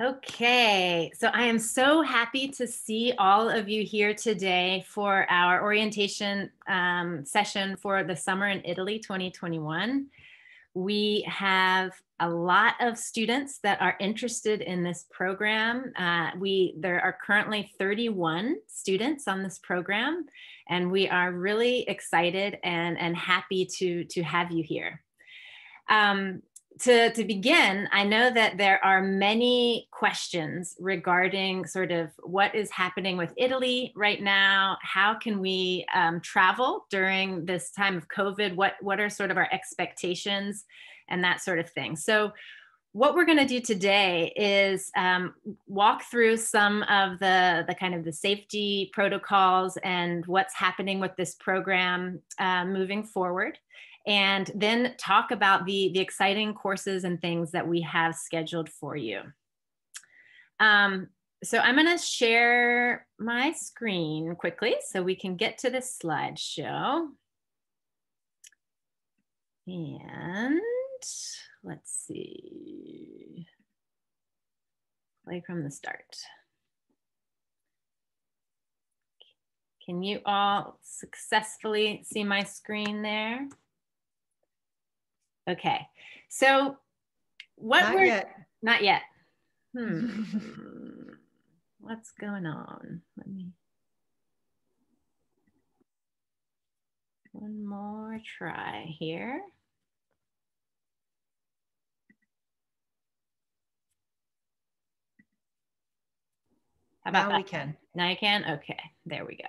Okay, so I am so happy to see all of you here today for our orientation session for the Summer in Italy 2021. We have a lot of students that are interested in this program. There are currently 31 students on this program, and we are really excited and happy to have you here. To begin, I know that there are many questions regarding sort of what is happening with Italy right now. How can we travel during this time of COVID? What are sort of our expectations and that sort of thing? So what we're going to do today is walk through some of the kind of the safety protocols and what's happening with this program moving forward, and then talk about the exciting courses and things that we have scheduled for you. So I'm going to share my screen quickly so we can get to this slideshow. And let's see, play from the start. Can you all successfully see my screen there? Okay, so not yet. What's going on? Let me, one more try here. How about now we can. Now you can? Okay, there we go.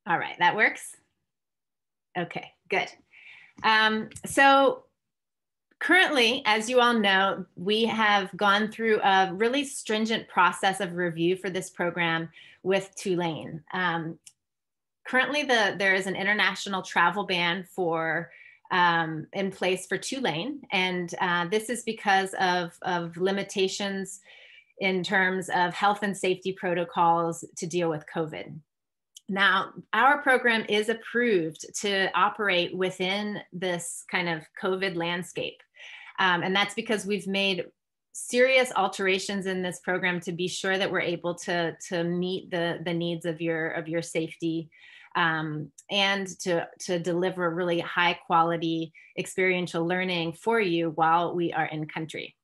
All right, that works? Okay, good. So currently, as you all know, we have gone through a really stringent process of review for this program with Tulane. Currently, there is an international travel ban in place for Tulane, and this is because of limitations in terms of health and safety protocols to deal with COVID. Now, our program is approved to operate within this kind of COVID landscape. And that's because we've made serious alterations in this program to be sure that we're able to meet the needs of your safety and to deliver really high quality experiential learning for you while we are in country.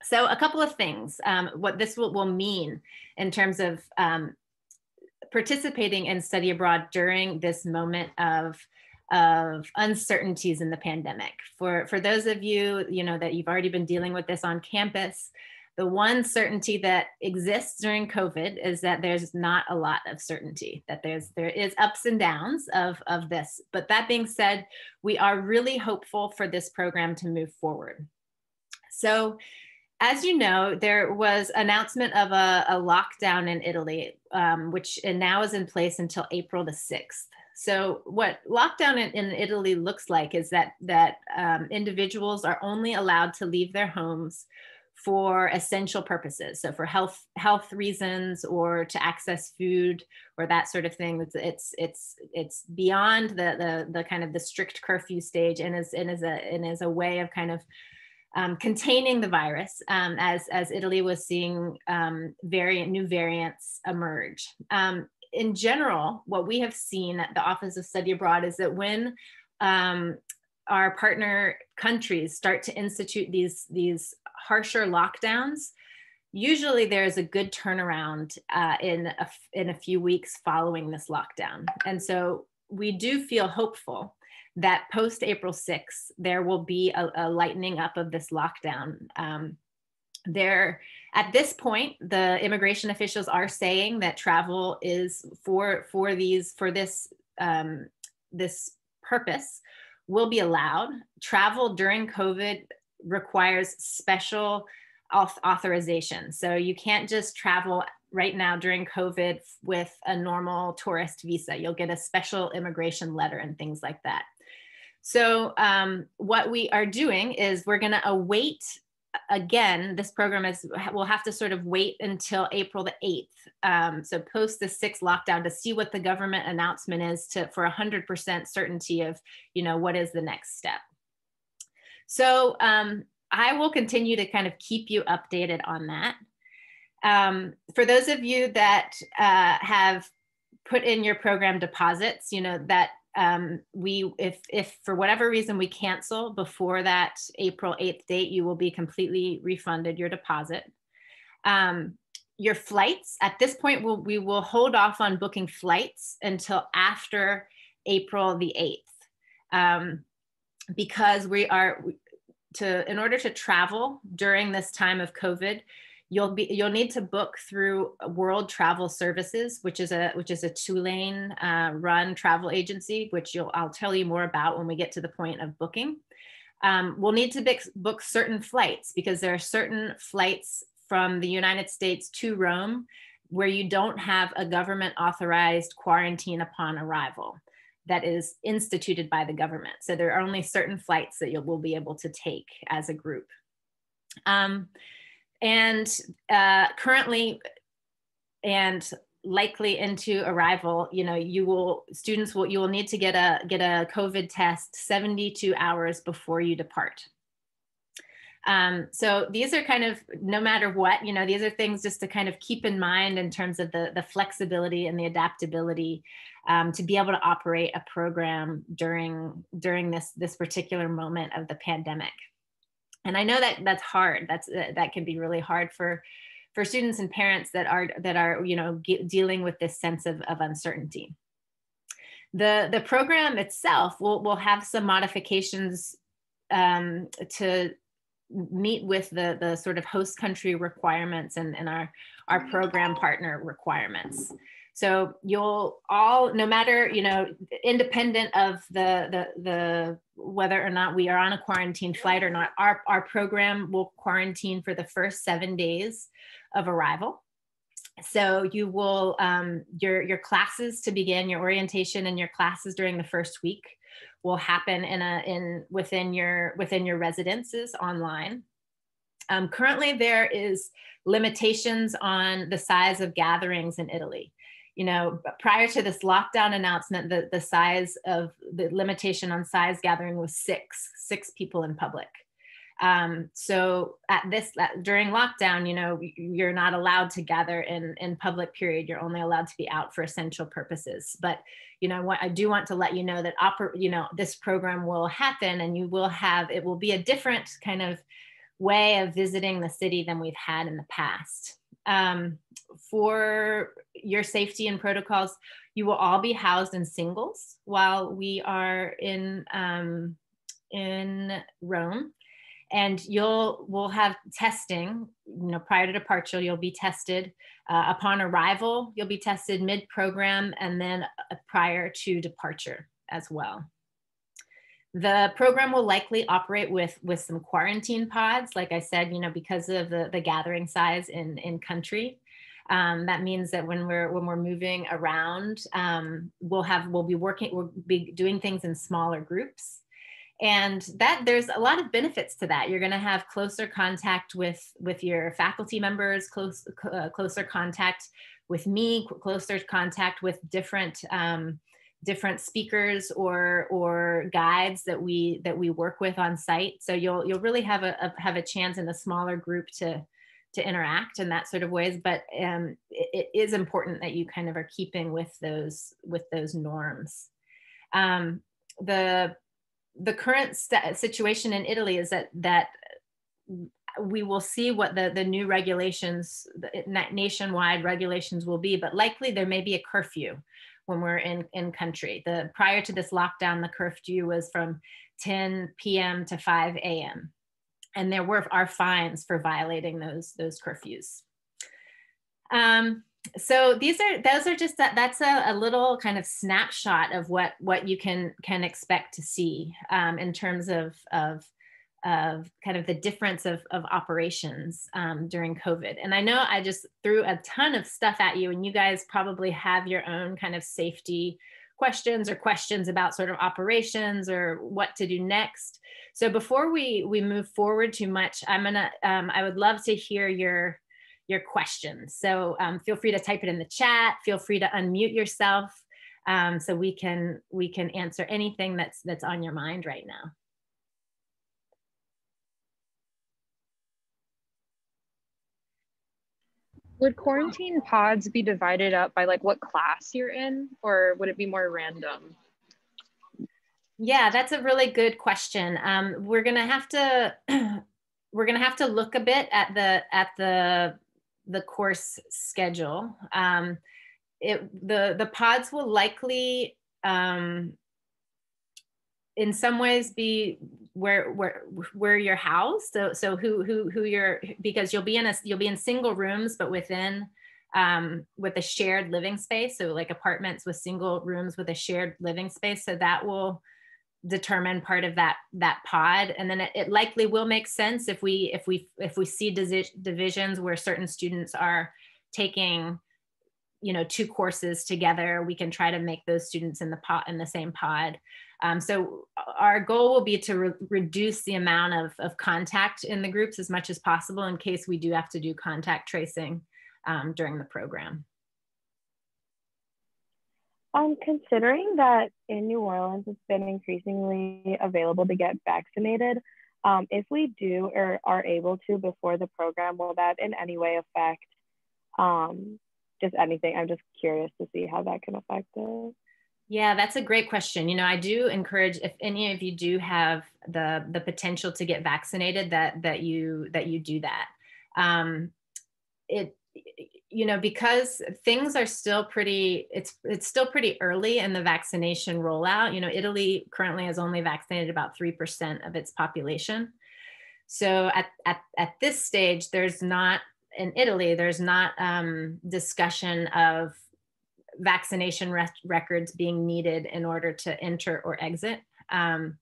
So a couple of things, what this will mean in terms of participating in study abroad during this moment of uncertainties in the pandemic. For those of you, that you've already been dealing with this on campus, the one certainty that exists during COVID is that there's not a lot of certainty, that there is ups and downs of this. But that being said, we are really hopeful for this program to move forward. So, as you know, there was announcement of a lockdown in Italy, which now is in place until April the 6th. So what lockdown in Italy looks like is that individuals are only allowed to leave their homes for essential purposes. So for health reasons, or to access food, or that sort of thing. It's beyond the kind of the strict curfew stage, and is a way of kind of containing the virus as Italy was seeing new variants emerge. In general, what we have seen at the Office of Study Abroad is that when our partner countries start to institute these harsher lockdowns, usually there's a good turnaround in a few weeks following this lockdown. And so we do feel hopeful that post April 6th, there will be a lightening up of this lockdown. At this point, the immigration officials are saying that travel is for this purpose will be allowed. Travel during COVID requires special authorization. So you can't just travel right now during COVID with a normal tourist visa. You'll get a special immigration letter and things like that. So what we are doing is we're going to await, again, this program we'll have to sort of wait until April the 8th. So post the 6th lockdown to see what the government announcement is for 100% certainty of, what is the next step. So I will continue to kind of keep you updated on that. For those of you that have put in your program deposits, you know, that if for whatever reason we cancel before that April 8th date, you will be completely refunded your deposit. Your flights, at this point, we will hold off on booking flights until after April the 8th, because in order to travel during this time of COVID, you'll need to book through World Travel Services, which is a Tulane run travel agency, which I'll tell you more about when we get to the point of booking. We'll need to book certain flights, because there are certain flights from the United States to Rome where you don't have a government authorized quarantine upon arrival that is instituted by the government. So there are only certain flights that you will be able to take as a group. Currently and likely into arrival, you know, you will need to get a COVID test 72 hours before you depart. So these are kind of, no matter what, you know, these are things just to kind of keep in mind in terms of the flexibility and the adaptability to be able to operate a program during this particular moment of the pandemic. And I know that that's hard. That can be really hard for students and parents that are you know, dealing with this sense of uncertainty. The program itself will have some modifications to meet with the sort of host country requirements and our program partner requirements. So you'll all, no matter, you know, independent of the whether or not we are on a quarantine flight or not, our program will quarantine for the first 7 days of arrival. So you will, your classes to begin, your orientation and your classes during the first week will happen within your residences online. Currently, there is limitations on the size of gatherings in Italy. You know, prior to this lockdown announcement, the size of the limitation on size gathering was six people in public. So during lockdown, you know, you're not allowed to gather in public, period. You're only allowed to be out for essential purposes. But, you know, I do want to let you know that, you know, this program will happen, and it will be a different kind of way of visiting the city than we've had in the past. For your safety and protocols, you will all be housed in singles while we are in Rome. And we'll have testing, you know, prior to departure. You'll be tested upon arrival. You'll be tested mid-program, and then prior to departure as well. The program will likely operate with some quarantine pods, like I said, you know, because of the gathering size in country. That means that when we're moving around, we'll be doing things in smaller groups. And that there's a lot of benefits to that. You're going to have closer contact with your faculty members, closer contact with me, closer contact with different speakers or guides that we work with on site. So you'll really have a chance in a smaller group to interact in that sort of ways. But it is important that you kind of are keeping with those norms. The current situation in Italy is that we will see what the new regulations, nationwide regulations will be, but likely there may be a curfew when we're in country. Prior to this lockdown, the curfew was from 10 p.m. to 5 a.m. And there are fines for violating those curfews. So that's a little kind of snapshot of what you can expect to see in terms of kind of the difference of operations during COVID. And I know I just threw a ton of stuff at you, and you guys probably have your own kind of safety questions or questions about sort of operations or what to do next. So before we move forward too much, I would love to hear your questions. So feel free to type it in the chat. Feel free to unmute yourself so we can answer anything that's on your mind right now. Would quarantine pods be divided up by like what class you're in, or would it be more random? Yeah, that's a really good question. We're gonna have to we're gonna have to look a bit at the course schedule. The pods will likely in some ways be where you're housed. So who you're, because you'll be in single rooms, but within with a shared living space. So like apartments with single rooms with a shared living space. So that will determine part of that pod. And then it likely will make sense if we see divisions where certain students are taking, you know, 2 courses together, we can try to make those students in the same pod. So our goal will be to reduce the amount of contact in the groups as much as possible in case we do have to do contact tracing during the program. Considering that in New Orleans, it's been increasingly available to get vaccinated, if we do or are able to before the program, will that in any way affect just anything? I'm just curious to see how that can affect it. Yeah, that's a great question. You know, I do encourage, if any of you do have the potential to get vaccinated, that you do that. You know, because things are still pretty, it's still pretty early in the vaccination rollout. You know, Italy currently has only vaccinated about 3% of its population. So at this stage, in Italy, there's not discussion of vaccination records being needed in order to enter or exit. And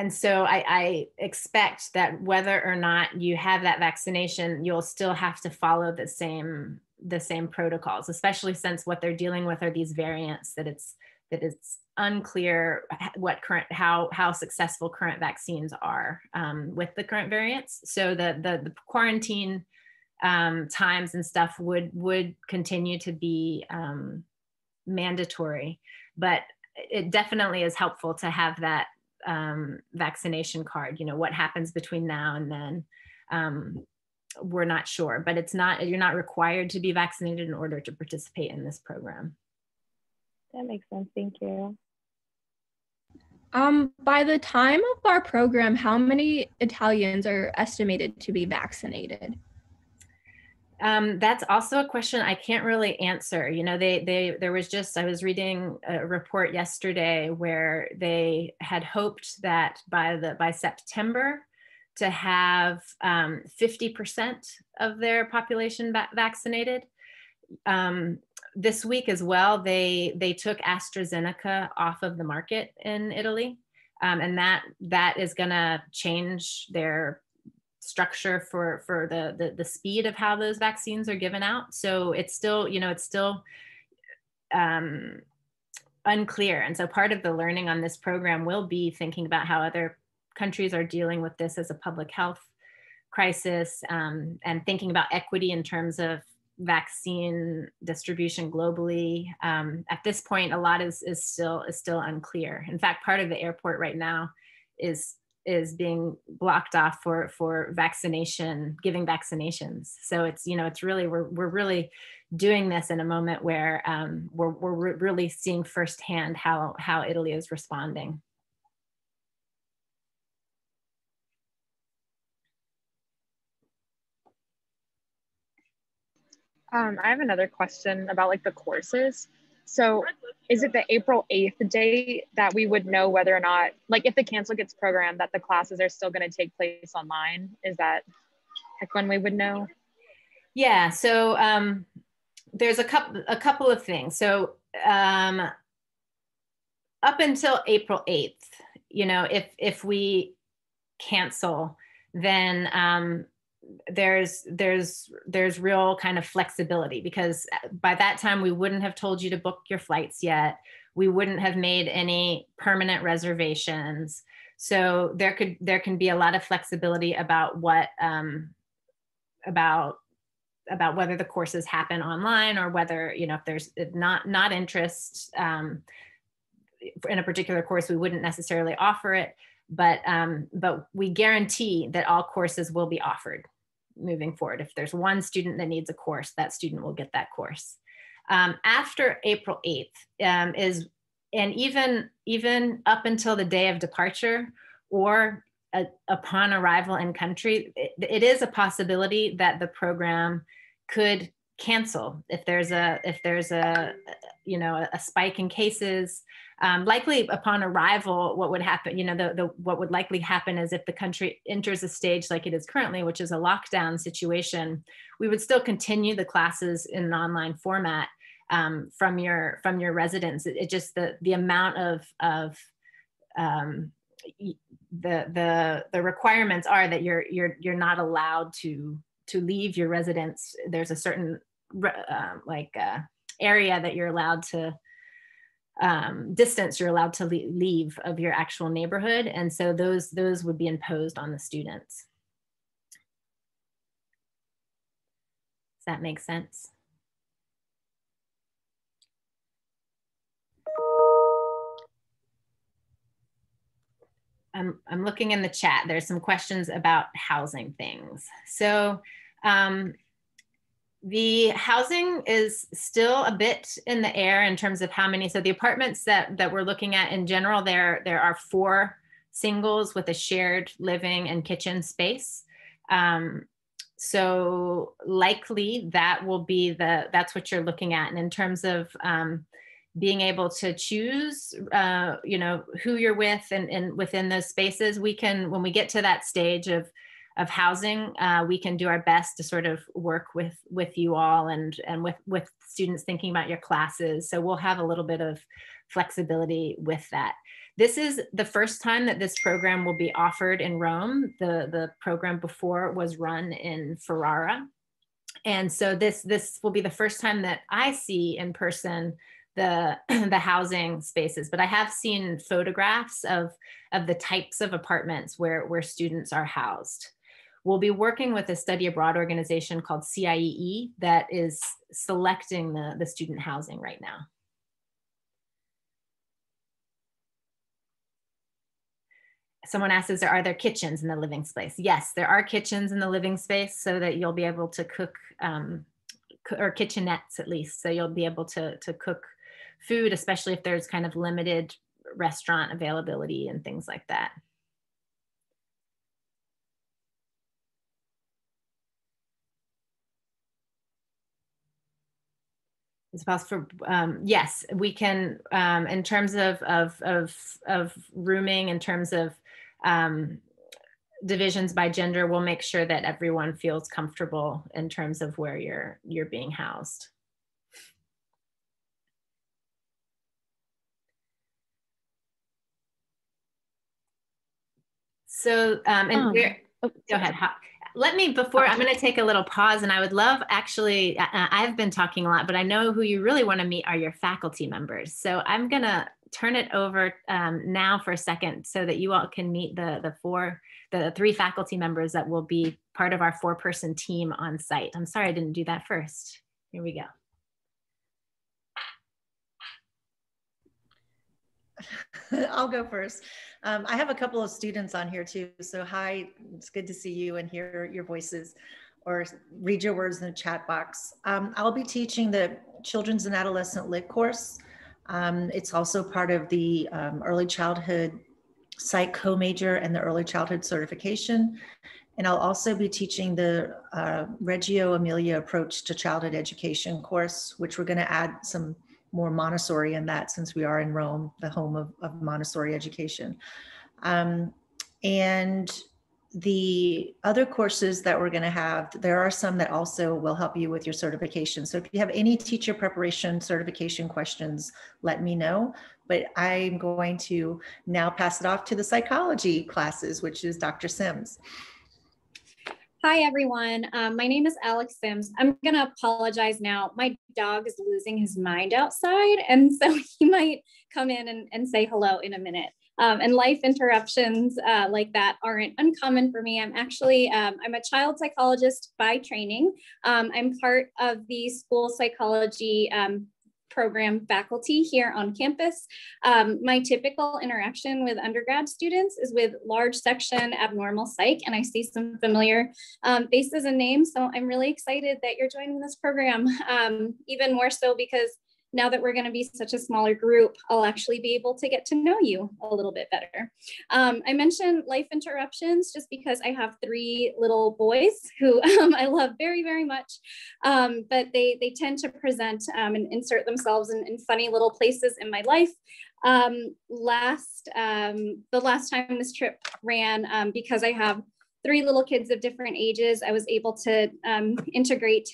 so I expect that whether or not you have that vaccination, you'll still have to follow the same protocols, especially since what they're dealing with are these variants that it's unclear how successful current vaccines are with the current variants. So the quarantine times and stuff would continue to be mandatory, but it definitely is helpful to have that vaccination card. You know, what happens between now and then, we're not sure, but you're not required to be vaccinated in order to participate in this program. That makes sense. Thank you. By the time of our program, how many Italians are estimated to be vaccinated? That's also a question I can't really answer. You know, I was reading a report yesterday where they had hoped that by September to have 50% of their population vaccinated. This week as well, they took AstraZeneca off of the market in Italy, and that is going to change their structure for the speed of how those vaccines are given out. So it's still, you know, unclear. And so part of the learning on this program will be thinking about how other countries are dealing with this as a public health crisis, and thinking about equity in terms of vaccine distribution globally. At this point, a lot is still unclear. In fact, part of the airport right now is being blocked off for vaccination, giving vaccinations. So it's, you know, it's really, we're really doing this in a moment where we're really seeing firsthand how Italy is responding. I have another question about like the courses. So is it the April 8th date that we would know whether or not, like if the cancel gets programmed, that the classes are still going to take place online? Is that like when we would know? Yeah, so there's a couple of things. So up until April 8th, you know, if we cancel, then there's real kind of flexibility, because by that time we wouldn't have told you to book your flights yet. We wouldn't have made any permanent reservations. So there can be a lot of flexibility about what about whether the courses happen online, or whether, you know, if there's not interest in a particular course, we wouldn't necessarily offer it. but we guarantee that all courses will be offered moving forward. If there's one student that needs a course, that student will get that course. After April 8th and even up until the day of departure or upon arrival in country, it is a possibility that the program could cancel if there's a spike in cases. Likely upon arrival, what would happen, what would likely happen is if the country enters a stage like it is currently, which is a lockdown situation, we would still continue the classes in an online format from your residence. It just the amount of the requirements are that you're not allowed to leave your residence. There's a certain area that you're allowed to distance you're allowed to leave of your actual neighborhood, and so those would be imposed on the students. Does that make sense? I'm looking in the chat. There's some questions about housing things. So the housing is still a bit in the air in terms of how many. So the apartments that we're looking at in general, there are 4 singles with a shared living and kitchen space. So likely that will be that's what you're looking at. And in terms of being able to choose, who you're with and within those spaces, we can, when we get to that stage of housing, we can do our best to sort of work with you all and with students thinking about your classes. So we'll have a little bit of flexibility with that. This is the first time that this program will be offered in Rome. The program before was run in Ferrara. And so this will be the first time that I see in person the housing spaces, but I have seen photographs of the types of apartments where students are housed. We'll be working with a study abroad organization called CIEE that is selecting the student housing right now. Someone asks, are there kitchens in the living space? Yes, there are kitchens in the living space so that you'll be able to cook, or kitchenettes at least, so you'll be able to cook food, especially if there's kind of limited restaurant availability and things like that. It's possible. Yes, we can. In terms of rooming, in terms of divisions by gender, we'll make sure that everyone feels comfortable in terms of where you're being housed. So, go ahead. Let me, before, I'm going to take a little pause, and I would love, actually, I've been talking a lot, but I know who you really want to meet are your faculty members. So I'm going to turn it over now for a second so that you all can meet the 3 faculty members that will be part of our 4-person team on site. I'm sorry I didn't do that first. Here we go. I'll go first. I have a couple of students on here too. So hi, it's good to see you and hear your voices or read your words in the chat box. I'll be teaching the Children's and Adolescent Lit course. It's also part of the Early Childhood Psych co-major and the Early Childhood Certification. And I'll also be teaching the Reggio Emilia Approach to Childhood Education course, which we're going to add some more Montessori in that, since we are in Rome, the home of Montessori education. And the other courses that we're going to have, there are some that also will help you with your certification. So if you have any teacher preparation certification questions, let me know. But I'm going to now pass it off to the psychology classes, which is Dr. Sims. Hi, everyone. My name is Alex Sims. I'm going to apologize now. My dog is losing his mind outside, and so he might come in and say hello in a minute. And life interruptions like that aren't uncommon for me. I'm actually, I'm a child psychologist by training. I'm part of the school psychology program faculty here on campus. My typical interaction with undergrad students is with large section abnormal psych, and I see some familiar faces and names. So I'm really excited that you're joining this program, even more so because now that we're going to be such a smaller group, I'll actually be able to get to know you a little bit better. I mentioned life interruptions just because I have 3 little boys who I love very, very much, but they tend to present and insert themselves in funny little places in my life. The last time this trip ran, because I have 3 little kids of different ages, I was able to integrate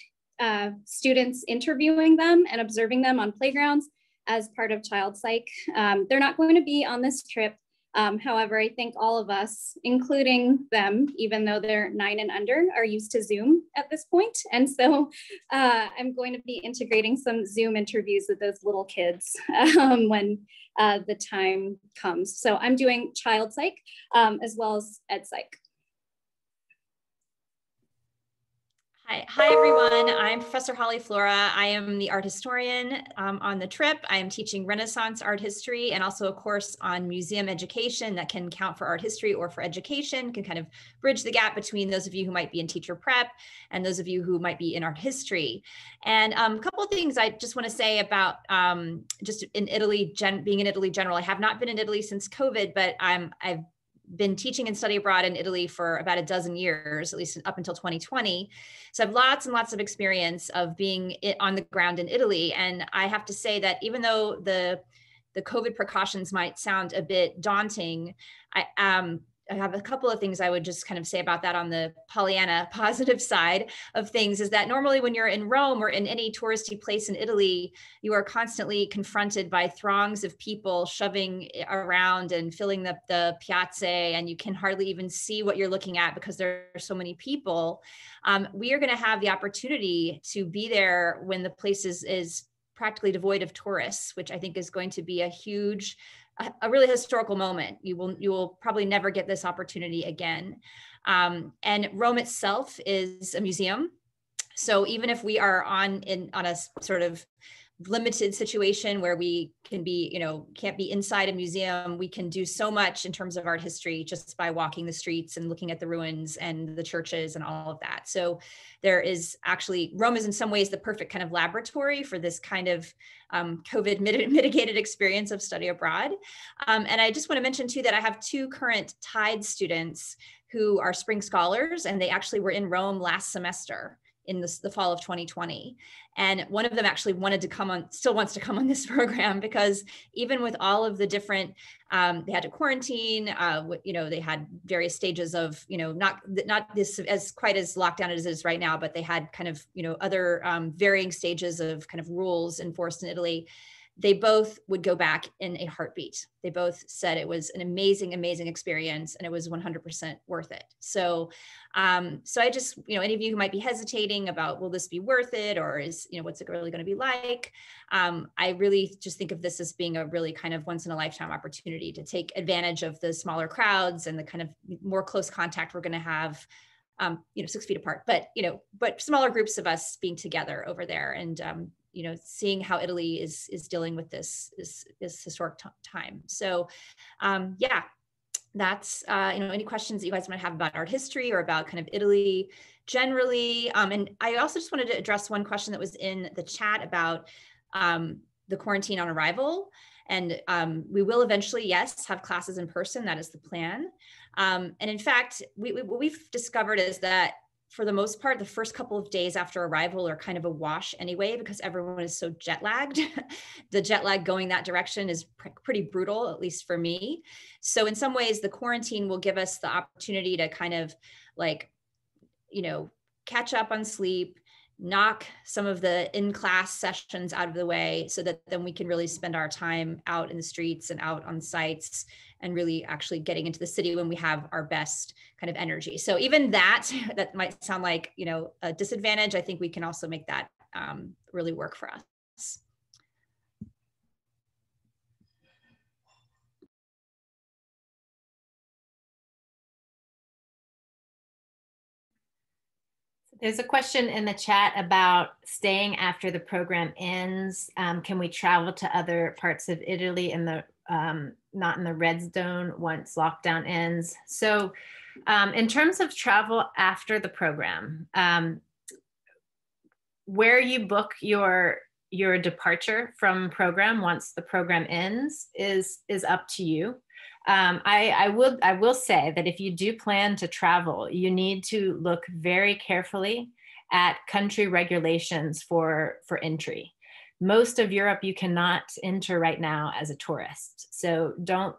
students interviewing them and observing them on playgrounds as part of child psych. They're not going to be on this trip. However, I think all of us, including them, even though they're 9 and under, are used to Zoom at this point. And so I'm going to be integrating some Zoom interviews with those little kids when the time comes. So I'm doing child psych as well as ed psych. Hi everyone, I'm Professor Holly Flora. I am the art historian on the trip. I am teaching Renaissance art history and also a course on museum education that can count for art history or for education, can kind of bridge the gap between those of you who might be in teacher prep and those of you who might be in art history. And a couple of things I just want to say about just in Italy, being in Italy general. I have not been in Italy since COVID, but I've been teaching and study abroad in Italy for about a dozen years, at least up until 2020. So I have lots and lots of experience of being on the ground in Italy. And I have to say that even though the COVID precautions might sound a bit daunting, I have a couple of things I would just kind of say about that on the Pollyanna positive side of things, is that normally when you're in Rome or in any touristy place in Italy, you are constantly confronted by throngs of people shoving around and filling the piazze, and you can hardly even see what you're looking at because there are so many people. We are going to have the opportunity to be there when the place is practically devoid of tourists, which I think is going to be a really historical moment. You will probably never get this opportunity again. And Rome itself is a museum. So even if we are on a sort of limited situation where we can be, can't be inside a museum, we can do so much in terms of art history just by walking the streets and looking at the ruins and the churches and all of that. So there is actually, Rome is in some ways the perfect kind of laboratory for this kind of COVID mitigated experience of study abroad. And I just want to mention too that I have 2 current TIDE students who are spring scholars, and they actually were in Rome last semester in the fall of 2020. And one of them actually still wants to come on this program, because even with all of the different, they had to quarantine, they had various stages of, not this as quite as lockdown as it is right now, but they had kind of, other varying stages of kind of rules enforced in Italy. They both would go back in a heartbeat. They both said it was an amazing, amazing experience, and it was 100% worth it. So, so I just, any of you who might be hesitating about, will this be worth it? Or is, what's it really going to be like? I really just think of this as being a really kind of once in a lifetime opportunity to take advantage of the smaller crowds and the kind of more close contact we're going to have, 6 feet apart, but smaller groups of us being together over there, and, seeing how Italy is dealing with this historic time. So, yeah, that's, any questions that you guys might have about art history or about kind of Italy generally. And I also just wanted to address one question that was in the chat about the quarantine on arrival. And we will eventually, yes, have classes in person. That is the plan. And in fact, what we've discovered is that for the most part, the first couple of days after arrival are kind of a wash anyway, because everyone is so jet lagged. The jet lag going that direction is pretty brutal, at least for me. So in some ways, the quarantine will give us the opportunity to kind of catch up on sleep, knock some of the in-class sessions out of the way, so that then we can really spend our time out in the streets and out on sites and really actually getting into the city when we have our best kind of energy. So even that might sound like, a disadvantage. I think we can also make that really work for us. There's a question in the chat about staying after the program ends. Can we travel to other parts of Italy in the not in the red zone once lockdown ends? So in terms of travel after the program, where you book your departure from program once the program ends is up to you. I will say that if you do plan to travel, you need to look very carefully at country regulations for entry. Most of Europe you cannot enter right now as a tourist. So don't,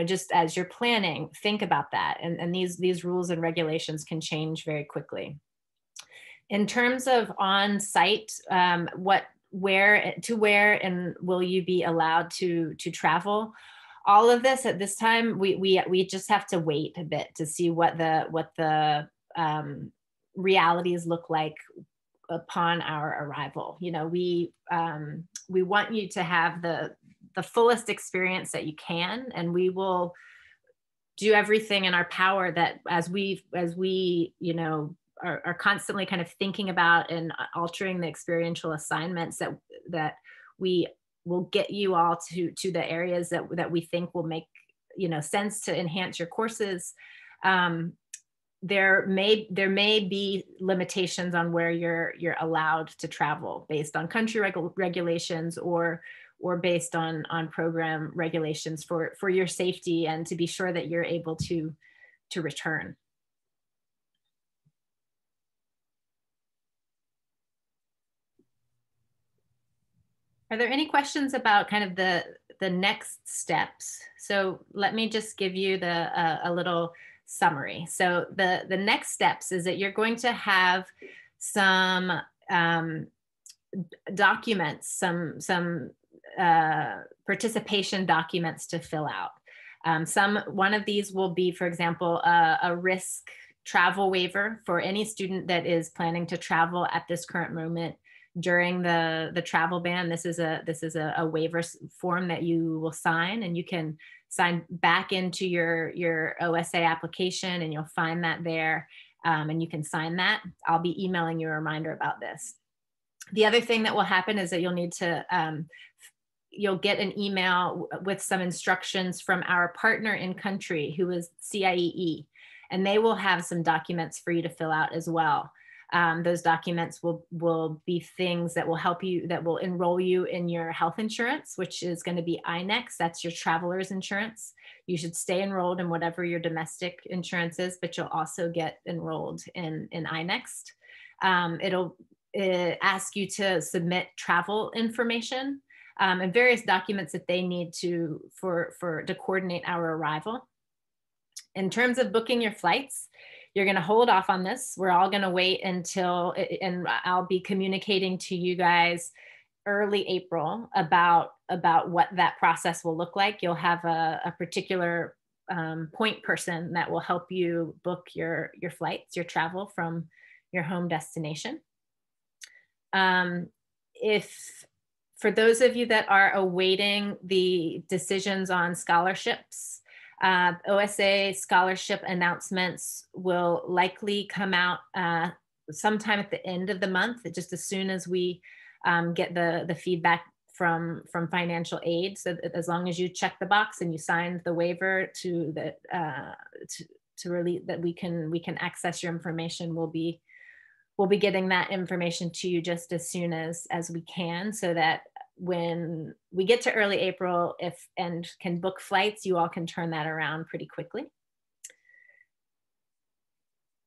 just as you're planning, think about that. And these rules and regulations can change very quickly. In terms of on-site, where and will you be allowed to travel? All of this at this time, we just have to wait a bit to see what the realities look like upon our arrival. We want you to have the fullest experience that you can, and we will do everything in our power that as we are constantly kind of thinking about and altering the experiential assignments that we will get you all to the areas that we think will make sense to enhance your courses. There may be limitations on where you're allowed to travel based on country regulations or based on program regulations for your safety and to be sure that you're able to return. Are there any questions about kind of the next steps? So let me just give you a little summary. So the next steps is that you're going to have some documents, some participation documents to fill out. One of these will be, for example, a risk travel waiver for any student that is planning to travel at this current moment during the travel ban. This is a waiver form that you will sign, and you can sign back into your OSA application, and you'll find that there, and you can sign that. I'll be emailing you a reminder about this. The other thing that will happen is that you'll get an email with some instructions from our partner in country, who is CIEE, and they will have some documents for you to fill out as well. Those documents will be things that will help you, that will enroll you in your health insurance, which is going to be INEX. That's your traveler's insurance. You should stay enrolled in whatever your domestic insurance is, but you'll also get enrolled in INEX. It'll ask you to submit travel information and various documents that they need to coordinate our arrival. In terms of booking your flights, you're going to hold off on this. We're all going to wait until, and I'll be communicating to you guys early April about what that process will look like. You'll have a particular point person that will help you book your flights, your travel from your home destination. If for those of you that are awaiting the decisions on scholarships, OSA scholarship announcements will likely come out sometime at the end of the month, just as soon as we get the feedback from financial aid. So as long as you check the box and you signed the waiver to release that we can access your information, we'll be getting that information to you just as soon as we can, so that when we get to early April, and can book flights, you all can turn that around pretty quickly.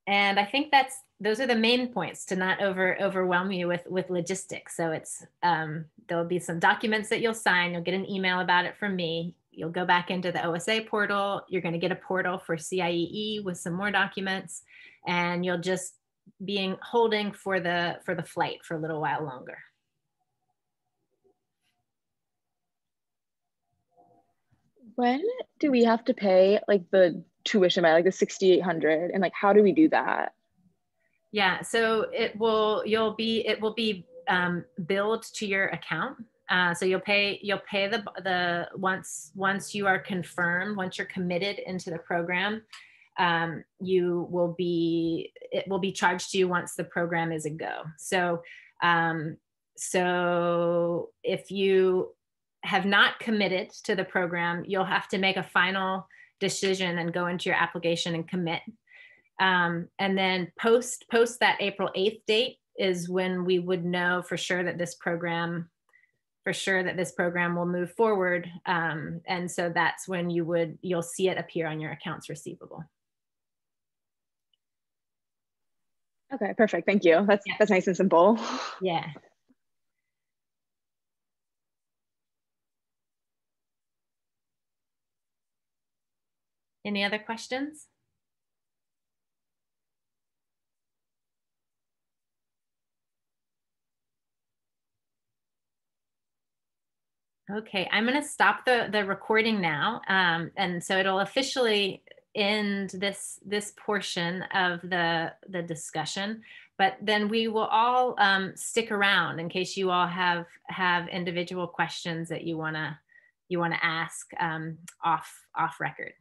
And I think those are the main points, to not overwhelm you with logistics. So it's there'll be some documents that you'll sign. You'll get an email about it from me. You'll go back into the OSA portal. You're going to get a portal for CIEE with some more documents, and you'll just be holding for the flight for a little while longer. When do we have to pay like the tuition by, like the $6,800, and like how do we do that? Yeah, so it will be billed to your account. So you'll pay the once you are confirmed, once you're committed into the program, it will be charged to you once the program is a go. So, so if you have not committed to the program, you'll have to make a final decision and go into your application and commit. And then post that April 8th date is when we would know for sure that this program will move forward. And so that's when you'll see it appear on your accounts receivable. Okay, perfect. Thank you. That's nice and simple. Yeah. Any other questions? Okay, I'm going to stop the recording now. And so it'll officially end this portion of the discussion, but then we will all stick around in case you all have individual questions that you want to ask off record.